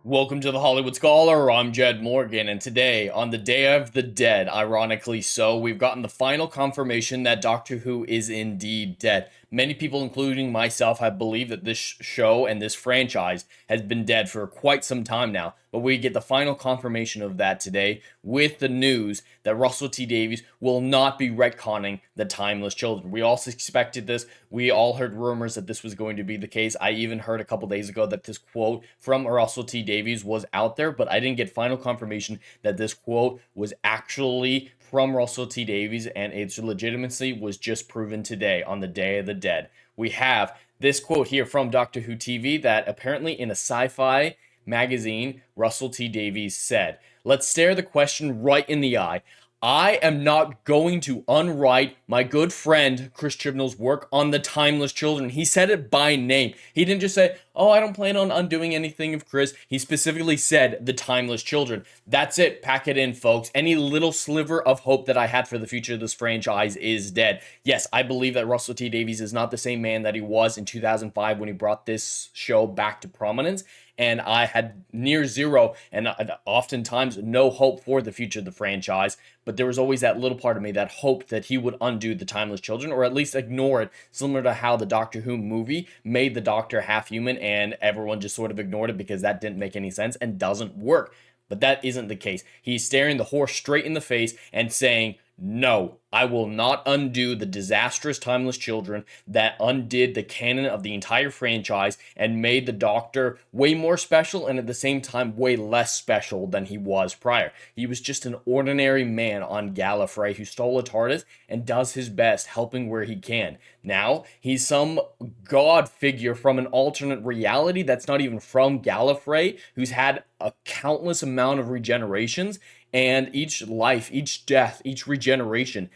Welcome to the Hollywood Scholar. I'm Jed Morgan, and today, on the Day of the Dead, ironically so, we've gotten the final confirmation that Doctor Who is indeed dead. Many people, including myself, have believed that this show and this franchise has been dead for quite some time now, but we get the final confirmation of that today with the news that Russell T Davies will not be retconning the Timeless Children. We all suspected this. We all heard rumors that this was going to be the case. I even heard a couple days ago that this quote from Russell T Davies was out there, but I didn't get final confirmation that this quote was actually from Russell T Davies, and its legitimacy was just proven today on the Day of the Dead. We have this quote here from Doctor Who TV that apparently in a sci-fi magazine, Russell T Davies said, "Let's stare the question right in the eye. I am not going to unwrite my good friend Chris Chibnall's work on the Timeless Children." He said it by name. He didn't just say, "Oh, I don't plan on undoing anything of Chris." He specifically said the Timeless Children. That's it. Pack it in, folks. Any little sliver of hope that I had for the future of this franchise is dead. Yes, I believe that Russell T Davies is not the same man that he was in 2005 when he brought this show back to prominence. And I had near zero and oftentimes no hope for the future of the franchise. But there was always that little part of me that hoped that he would undo the Timeless Children, or at least ignore it, similar to how the Doctor Who movie made the Doctor half human and everyone just sort of ignored it because that didn't make any sense and doesn't work. But that isn't the case. He's staring the horse straight in the face and saying, "No, I will not undo the disastrous Timeless Children that undid the canon of the entire franchise and made the Doctor way more special and at the same time way less special than he was prior. He was just an ordinary man on Gallifrey who stole a TARDIS and does his best helping where he can. Now, he's some god figure from an alternate reality that's not even from Gallifrey, who's had a countless amount of regenerations, and each life, each death, each regeneration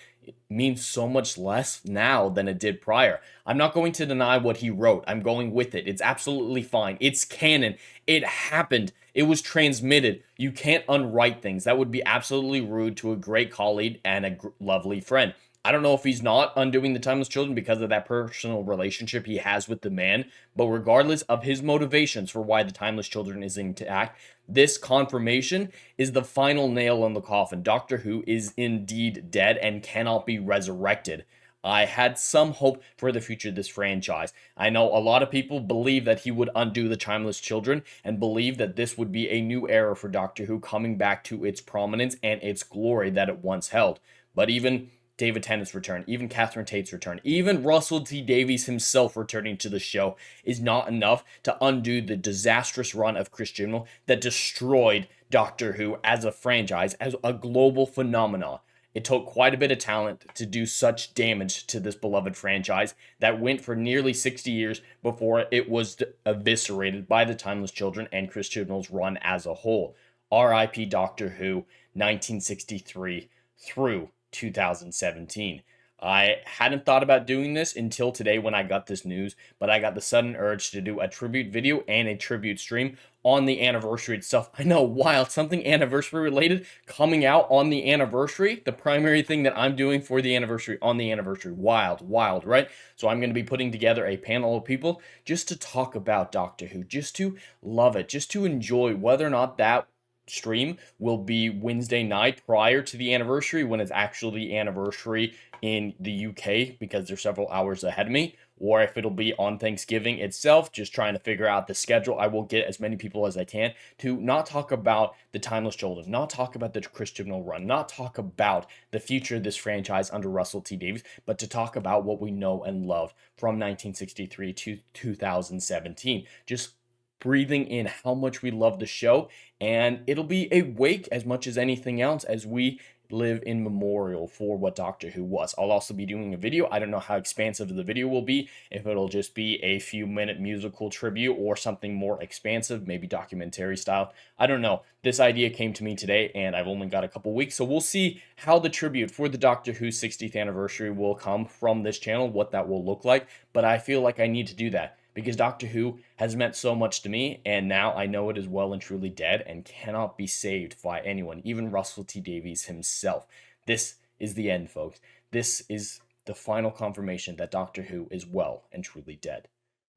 means so much less now than it did prior. I'm not going to deny what he wrote. I'm going with it. It's absolutely fine. It's canon. It happened. It was transmitted. You can't unwrite things. That would be absolutely rude to a great colleague and a lovely friend. I don't know if he's not undoing the Timeless Children because of that personal relationship he has with the man, but regardless of his motivations for why the Timeless Children is intact, this confirmation is the final nail in the coffin. Doctor Who is indeed dead and cannot be resurrected. I had some hope for the future of this franchise. I know a lot of people believe that he would undo the Timeless Children and believe that this would be a new era for Doctor Who coming back to its prominence and its glory that it once held. But even David Tennant's return, even Catherine Tate's return, even Russell T Davies himself returning to the show is not enough to undo the disastrous run of Chris Chibnall that destroyed Doctor Who as a franchise, as a global phenomenon. It took quite a bit of talent to do such damage to this beloved franchise that went for nearly 60 years before it was eviscerated by the Timeless Children and Chris Chibnall's run as a whole. R.I.P. Doctor Who, 1963 through 2017. I hadn't thought about doing this until today when I got this news, but I got the sudden urge to do a tribute video and a tribute stream on the anniversary itself. I know, wild, something anniversary related coming out on the anniversary, the primary thing that I'm doing for the anniversary on the anniversary. Wild, wild, right? So I'm going to be putting together a panel of people just to talk about Doctor Who, just to love it, just to enjoy whether or not that stream will be Wednesday night prior to the anniversary when it's actually the anniversary in the UK because they're several hours ahead of me, or if it'll be on Thanksgiving itself, just trying to figure out the schedule. I will get as many people as I can to not talk about the Timeless Children, not talk about the Chris Chibnall run, not talk about the future of this franchise under Russell T Davies, but to talk about what we know and love from 1963 to 2017. Just breathing in how much we love the show, and it'll be a wake as much as anything else as we live in memorial for what Doctor Who was. I'll also be doing a video. I don't know how expansive the video will be, if it'll just be a few minute musical tribute or something more expansive, maybe documentary style. I don't know. This idea came to me today and I've only got a couple weeks, so we'll see how the tribute for the Doctor Who 60th anniversary will come from this channel, what that will look like, but I feel like I need to do that because Doctor Who has meant so much to me, and now I know it is well and truly dead and cannot be saved by anyone, even Russell T Davies himself. This is the end, folks. This is the final confirmation that Doctor Who is well and truly dead.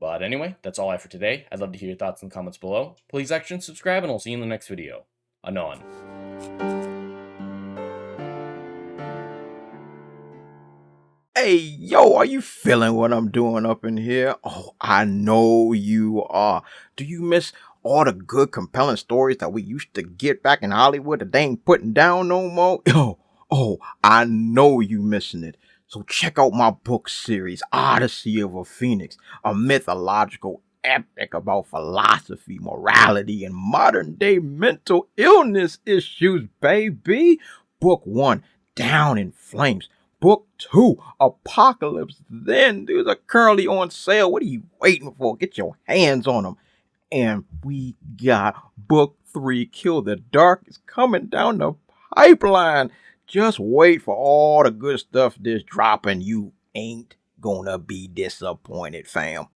But anyway, that's all I have for today. I'd love to hear your thoughts in the comments below. Please like and subscribe, and I'll see you in the next video. Anon. Hey, yo, are you feeling what I'm doing up in here? Oh, I know you are. Do you miss all the good, compelling stories that we used to get back in Hollywood that they ain't putting down no more? I know you missing it. So check out my book series, Odyssey of a Phoenix, a mythological epic about philosophy, morality, and modern day mental illness issues, baby. Book 1, Down in Flames. Book 2, Apocalypse Then. These are currently on sale. What are you waiting for? Get your hands on them. And we got Book 3, Kill the Dark, is coming down the pipeline. Just wait for all the good stuff that's dropping. You ain't gonna be disappointed, fam.